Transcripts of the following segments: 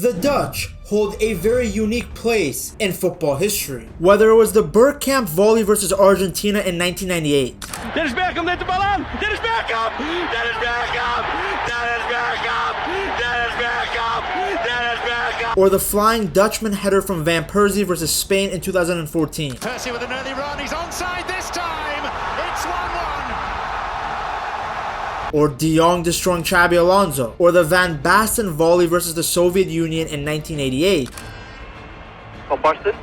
The Dutch hold a very unique place in football history. Whether it was the Bergkamp volley versus Argentina in 1998. Dit is Bergkamp, neemt de bal aan. Dit is Bergkamp. Dit is Bergkamp. Dit is Bergkamp. Dit is Bergkamp. Dit is Bergkamp. Or the Flying Dutchman header from Van Persie versus Spain in 2014. Persie with an early run. He's onside this time. It's 1-1. Or De Jong destroying Xabi Alonso. Or the Van Basten volley versus the Soviet Union in 1988. Van Basten.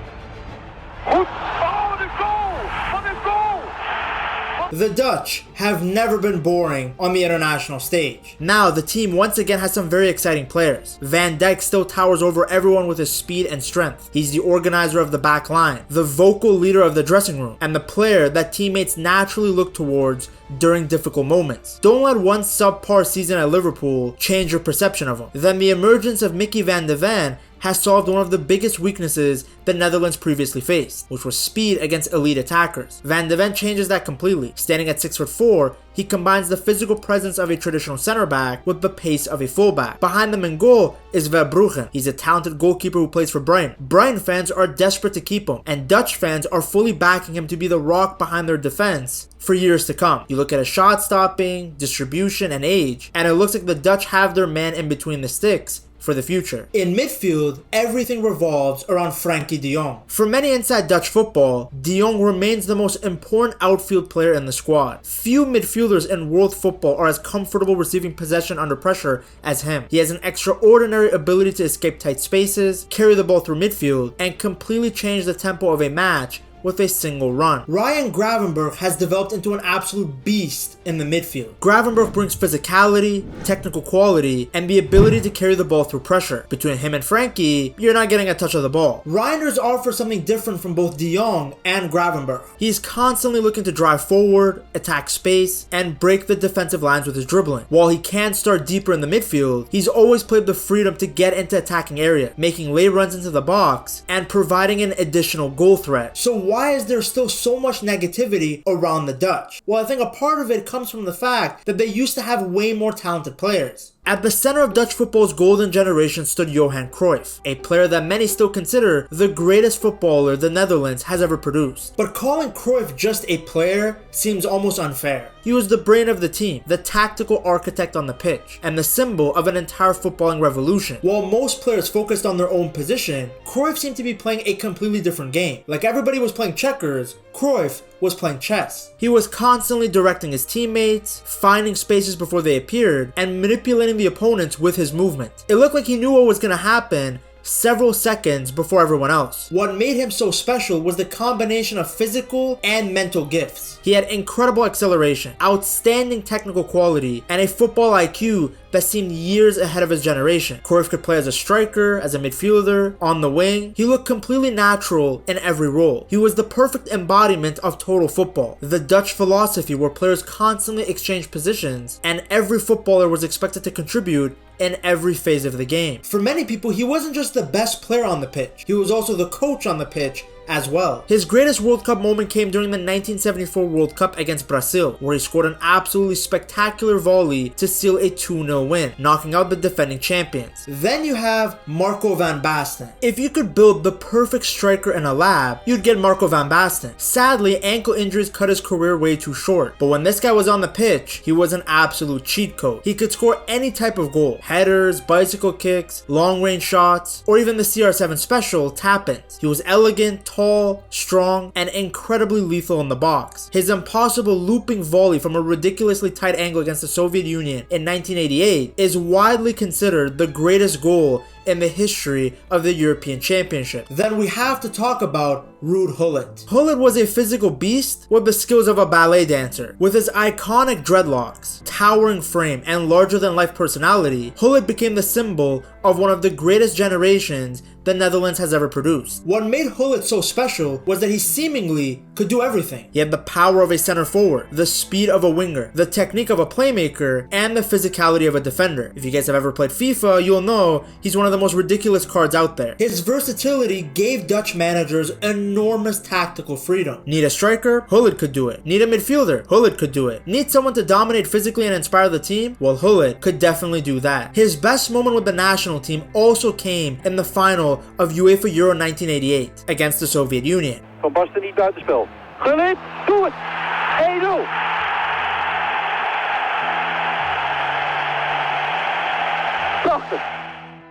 Goed. Oh, de goal. Wat een goal. The Dutch have never been boring on the international stage. Now, the team once again has some very exciting players. Van Dijk still towers over everyone with his speed and strength. He's the organizer of the back line, the vocal leader of the dressing room, and the player that teammates naturally look towards during difficult moments. Don't let one subpar season at Liverpool change your perception of him. Then the emergence of Mickey van de Ven has solved one of the biggest weaknesses the Netherlands previously faced, which was speed against elite attackers. Van de Ven changes that completely. Standing at 6'4", he combines the physical presence of a traditional center back with the pace of a fullback. Behind them in goal is Verbruggen. He's a talented goalkeeper who plays for Brighton. Brighton fans are desperate to keep him, and Dutch fans are fully backing him to be the rock behind their defense for years to come. You look at his shot stopping, distribution, and age, and it looks like the Dutch have their man in between the sticks for the future. In midfield, everything revolves around Frankie de Jong. For many inside Dutch football, de Jong remains the most important outfield player in the squad. Few midfielders in world football are as comfortable receiving possession under pressure as him. He has an extraordinary ability to escape tight spaces, carry the ball through midfield, and completely change the tempo of a match with a single run. Ryan Gravenberch has developed into an absolute beast in the midfield. Gravenberch brings physicality, technical quality, and the ability to carry the ball through pressure. Between him and Frankie, you're not getting a touch of the ball. Reinders offers something different from both de Jong and Gravenberch. He's constantly looking to drive forward, attack space, and break the defensive lines with his dribbling. While he can start deeper in the midfield, he's always played the freedom to get into attacking area, making late runs into the box, and providing an additional goal threat. So why is there still so much negativity around the Dutch? Well, I think a part of it comes from the fact that they used to have way more talented players. At the center of Dutch football's golden generation stood Johan Cruyff, a player that many still consider the greatest footballer the Netherlands has ever produced. But calling Cruyff just a player seems almost unfair. He was the brain of the team, the tactical architect on the pitch, and the symbol of an entire footballing revolution. While most players focused on their own position, Cruyff seemed to be playing a completely different game. Like everybody was playing checkers, Cruyff was playing chess. He was constantly directing his teammates, finding spaces before they appeared, and manipulating the opponents with his movement. It looked like he knew what was going to happen several seconds before everyone else. What made him so special was the combination of physical and mental gifts. He had incredible acceleration, outstanding technical quality, and a football IQ that seemed years ahead of his generation. Cruyff could play as a striker, as a midfielder, on the wing. He looked completely natural in every role. He was the perfect embodiment of total football. The Dutch philosophy where players constantly exchanged positions, and every footballer was expected to contribute in every phase of the game. For many people, he wasn't just the best player on the pitch, he was also the coach on the pitch as well. His greatest World Cup moment came during the 1974 World Cup against Brazil, where he scored an absolutely spectacular volley to seal a 2-0 win, knocking out the defending champions. Then you have Marco van Basten. If you could build the perfect striker in a lab, you'd get Marco van Basten. Sadly, ankle injuries cut his career way too short, but when this guy was on the pitch, he was an absolute cheat code. He could score any type of goal: headers, bicycle kicks, long range shots, or even the CR7 special, tap-ins. He was elegant, tall, strong, and incredibly lethal in the box. His impossible looping volley from a ridiculously tight angle against the Soviet Union in 1988 is widely considered the greatest goal in the history of the European Championship. Then we have to talk about Ruud Gullit. Gullit was a physical beast with the skills of a ballet dancer. With his iconic dreadlocks, towering frame, and larger-than-life personality, Gullit became the symbol of one of the greatest generations the Netherlands has ever produced. What made Gullit so special was that he seemingly could do everything. He had the power of a center forward, the speed of a winger, the technique of a playmaker, and the physicality of a defender. If you guys have ever played FIFA, you'll know he's one of the the most ridiculous cards out there. His versatility gave Dutch managers enormous tactical freedom. Need a striker? Gullit could do it. Need a midfielder? Gullit could do it. Need someone to dominate physically and inspire the team? Well, Gullit could definitely do that. His best moment with the national team also came in the final of UEFA Euro 1988 against the Soviet Union. Van Basten niet buitenspel. Gullit, doe het! 1-0! Prachtig!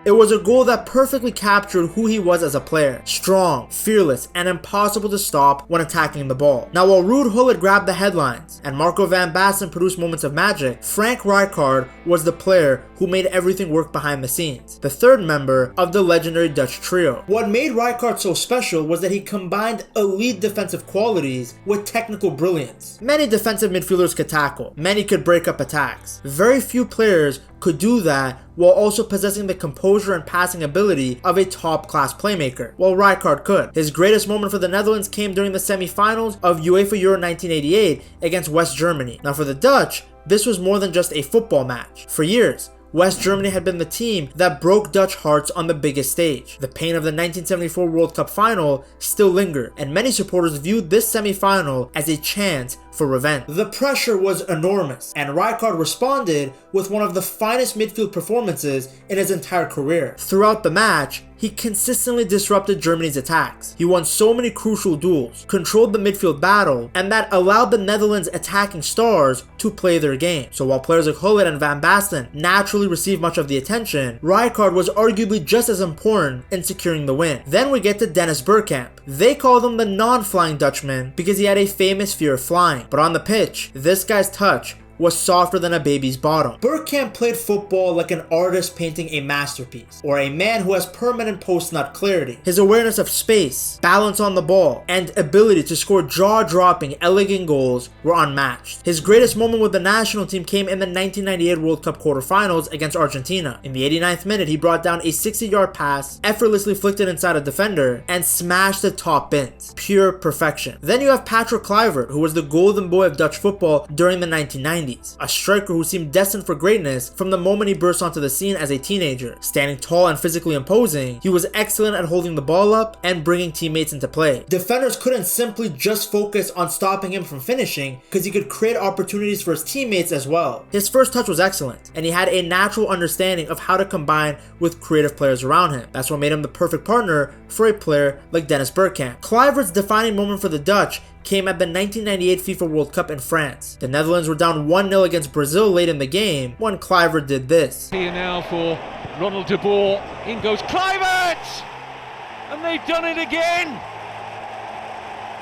It was a goal that perfectly captured who he was as a player. Strong, fearless, and impossible to stop when attacking the ball. Now while Ruud Gullit grabbed the headlines and Marco van Basten produced moments of magic, Frank Rijkaard was the player who made everything work behind the scenes. The third member of the legendary Dutch trio. What made Rijkaard so special was that he combined elite defensive qualities with technical brilliance. Many defensive midfielders could tackle. Many could break up attacks. Very few players could do that while also possessing the composure and passing ability of a top-class playmaker. Well, Rijkaard could. His greatest moment for the Netherlands came during the semi-finals of UEFA Euro 1988 against West Germany. Now for the Dutch, this was more than just a football match. For years, West Germany had been the team that broke Dutch hearts on the biggest stage. The pain of the 1974 World Cup final still lingered, and many supporters viewed this semi-final as a chance for revenge. The pressure was enormous, and Rijkaard responded with one of the finest midfield performances in his entire career. Throughout the match, he consistently disrupted Germany's attacks. He won so many crucial duels, controlled the midfield battle, and that allowed the Netherlands' attacking stars to play their game. So while players like Gullit and Van Basten naturally received much of the attention, Rijkaard was arguably just as important in securing the win. Then we get to Dennis Bergkamp. They called him the non-flying Dutchman because he had a famous fear of flying. But on the pitch, this guy's touch was softer than a baby's bottom. Bergkamp played football like an artist painting a masterpiece, or a man who has permanent post-nut clarity. His awareness of space, balance on the ball, and ability to score jaw-dropping, elegant goals were unmatched. His greatest moment with the national team came in the 1998 World Cup quarterfinals against Argentina. In the 89th minute, he brought down a 60-yard pass, effortlessly flicked it inside a defender, and smashed the top bins. Pure perfection. Then you have Patrick Kluivert, who was the golden boy of Dutch football during the 1990s. A striker who seemed destined for greatness from the moment he burst onto the scene as a teenager. Standing tall and physically imposing, he was excellent at holding the ball up and bringing teammates into play. Defenders couldn't simply just focus on stopping him from finishing because he could create opportunities for his teammates as well. His first touch was excellent, and he had a natural understanding of how to combine with creative players around him. That's what made him the perfect partner for a player like Dennis Bergkamp. Kluivert's defining moment for the Dutch came at the 1998 FIFA World Cup in France. The Netherlands were down 1-0 against Brazil late in the game when Kluivert did this. Here now for Ronald de Boer. In goes Kluivert! And they've done it again!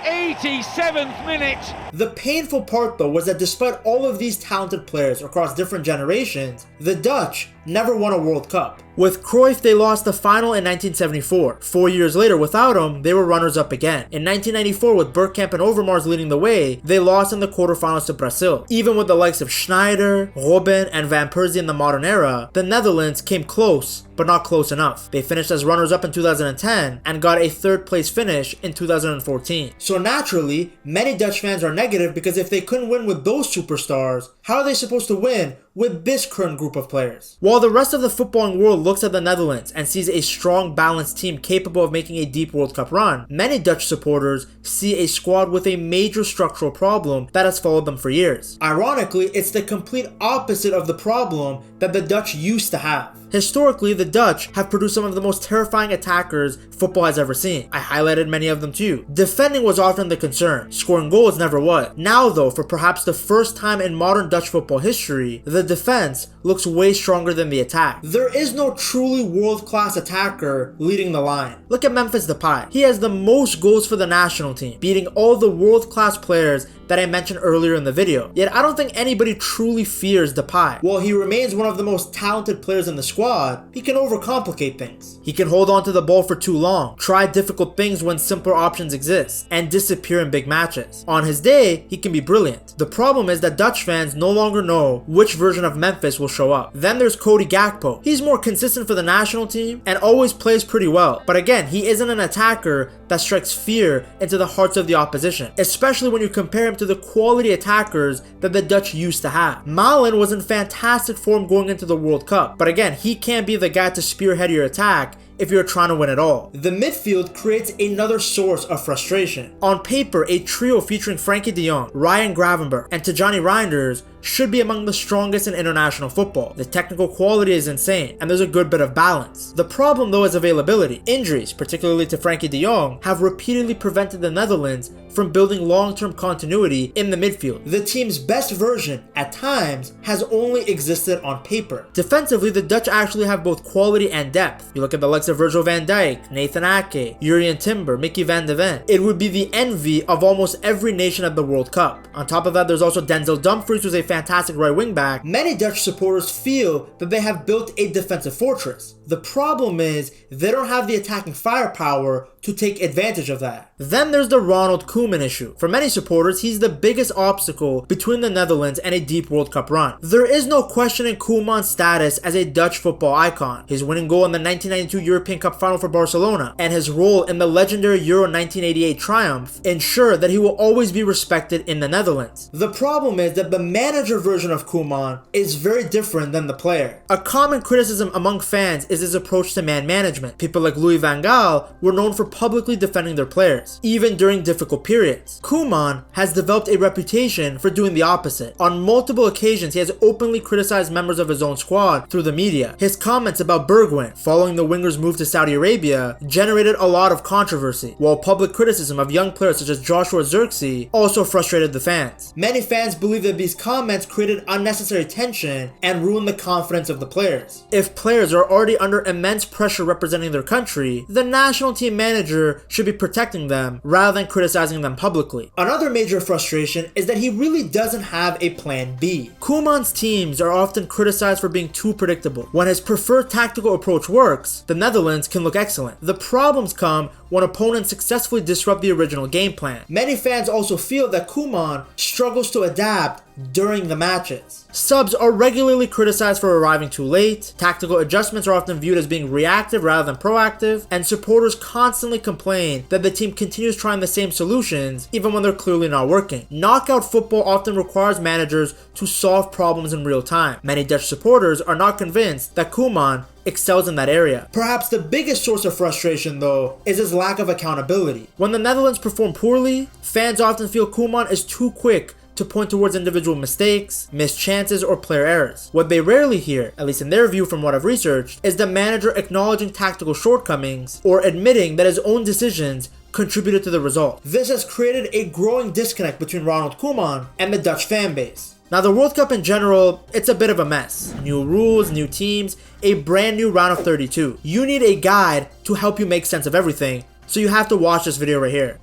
87th minute! The painful part though was that despite all of these talented players across different generations, the Dutch never won a World Cup. With Cruyff, they lost the final in 1974. 4 years later, without him, they were runners-up again. In 1994, with Bergkamp and Overmars leading the way, they lost in the quarterfinals to Brazil. Even with the likes of Schneider, Robben, and Van Persie in the modern era, the Netherlands came close, but not close enough. They finished as runners-up in 2010 and got a third-place finish in 2014. So naturally, many Dutch fans are negative because if they couldn't win with those superstars, how are they supposed to win with this current group of players? While the rest of the footballing world looks at the Netherlands and sees a strong, balanced team capable of making a deep World Cup run, many Dutch supporters see a squad with a major structural problem that has followed them for years. Ironically, it's the complete opposite of the problem that the Dutch used to have. Historically, the Dutch have produced some of the most terrifying attackers football has ever seen. I highlighted many of them too. Defending was often the concern. Scoring goals never was. Now though, for perhaps the first time in modern Dutch football history, the defense looks way stronger than the attack. There is no truly world-class attacker leading the line. Look at Memphis Depay. He has the most goals for the national team, beating all the world-class players that I mentioned earlier in the video. Yet I don't think anybody truly fears Depay. While he remains one of the most talented players in the squad, he can overcomplicate things. He can hold on to the ball for too long, try difficult things when simpler options exist, and disappear in big matches. On his day, he can be brilliant. The problem is that Dutch fans no longer know which version of Memphis will show up. Then there's Cody Gakpo. He's more consistent for the national team and always plays pretty well. But again, he isn't an attacker that strikes fear into the hearts of the opposition, especially when you compare him to the quality attackers that the Dutch used to have. Malen was in fantastic form going into the World Cup, but again, he can't be the guy to spearhead your attack if you're trying to win it all. The midfield creates another source of frustration. On paper, a trio featuring Frankie de Jong, Ryan Gravenberch, and Tijjani Reinders should be among the strongest in international football. The technical quality is insane, and there's a good bit of balance. The problem though is availability. Injuries, particularly to Frankie de Jong, have repeatedly prevented the Netherlands from building long-term continuity in the midfield. The team's best version, at times, has only existed on paper. Defensively, the Dutch actually have both quality and depth. You look at the likes of Virgil van Dijk, Nathan Ake, Jurrien Timber, Mickey van de Ven. It would be the envy of almost every nation at the World Cup. On top of that, there's also Denzel Dumfries, who's a fantastic right wing back. Many Dutch supporters feel that they have built a defensive fortress. The problem is, they don't have the attacking firepower to take advantage of that. Then there's the Ronald Koeman issue. For many supporters, he's the biggest obstacle between the Netherlands and a deep World Cup run. There is no questioning Koeman's status as a Dutch football icon. His winning goal in the 1992 European Cup final for Barcelona and his role in the legendary Euro 1988 triumph ensure that he will always be respected in the Netherlands. The problem is that the manager version of Koeman is very different than the player. A common criticism among fans is his approach to man management. People like Louis van Gaal were known for publicly defending their players, even during difficult periods. Koeman has developed a reputation for doing the opposite. On multiple occasions, he has openly criticized members of his own squad through the media. His comments about Bergwijn, following the winger's move to Saudi Arabia, generated a lot of controversy, while public criticism of young players such as Joshua Zirkzee also frustrated the fans. Many fans believe that these comments created unnecessary tension and ruined the confidence of the players. If players are already under immense pressure representing their country, the national team manager should be protecting them rather than criticizing them publicly. Another major frustration is that he really doesn't have a plan B. Koeman's teams are often criticized for being too predictable. When his preferred tactical approach works, the Netherlands can look excellent. The problems come when opponents successfully disrupt the original game plan. Many fans also feel that Koeman struggles to adapt during the matches. Subs are regularly criticized for arriving too late, tactical adjustments are often viewed as being reactive rather than proactive, and supporters constantly complain that the team continues trying the same solutions even when they're clearly not working. Knockout football often requires managers to solve problems in real time. Many Dutch supporters are not convinced that Koeman excels in that area. Perhaps the biggest source of frustration, though, is his lack of accountability. When the Netherlands perform poorly, fans often feel Koeman is too quick to point towards individual mistakes, missed chances, or player errors. What they rarely hear, at least in their view from what I've researched, is the manager acknowledging tactical shortcomings or admitting that his own decisions contributed to the result. This has created a growing disconnect between Ronald Koeman and the Dutch fan base. Now, the World Cup in general, it's a bit of a mess. New rules, new teams, a brand new round of 32. You need a guide to help you make sense of everything, so you have to watch this video right here.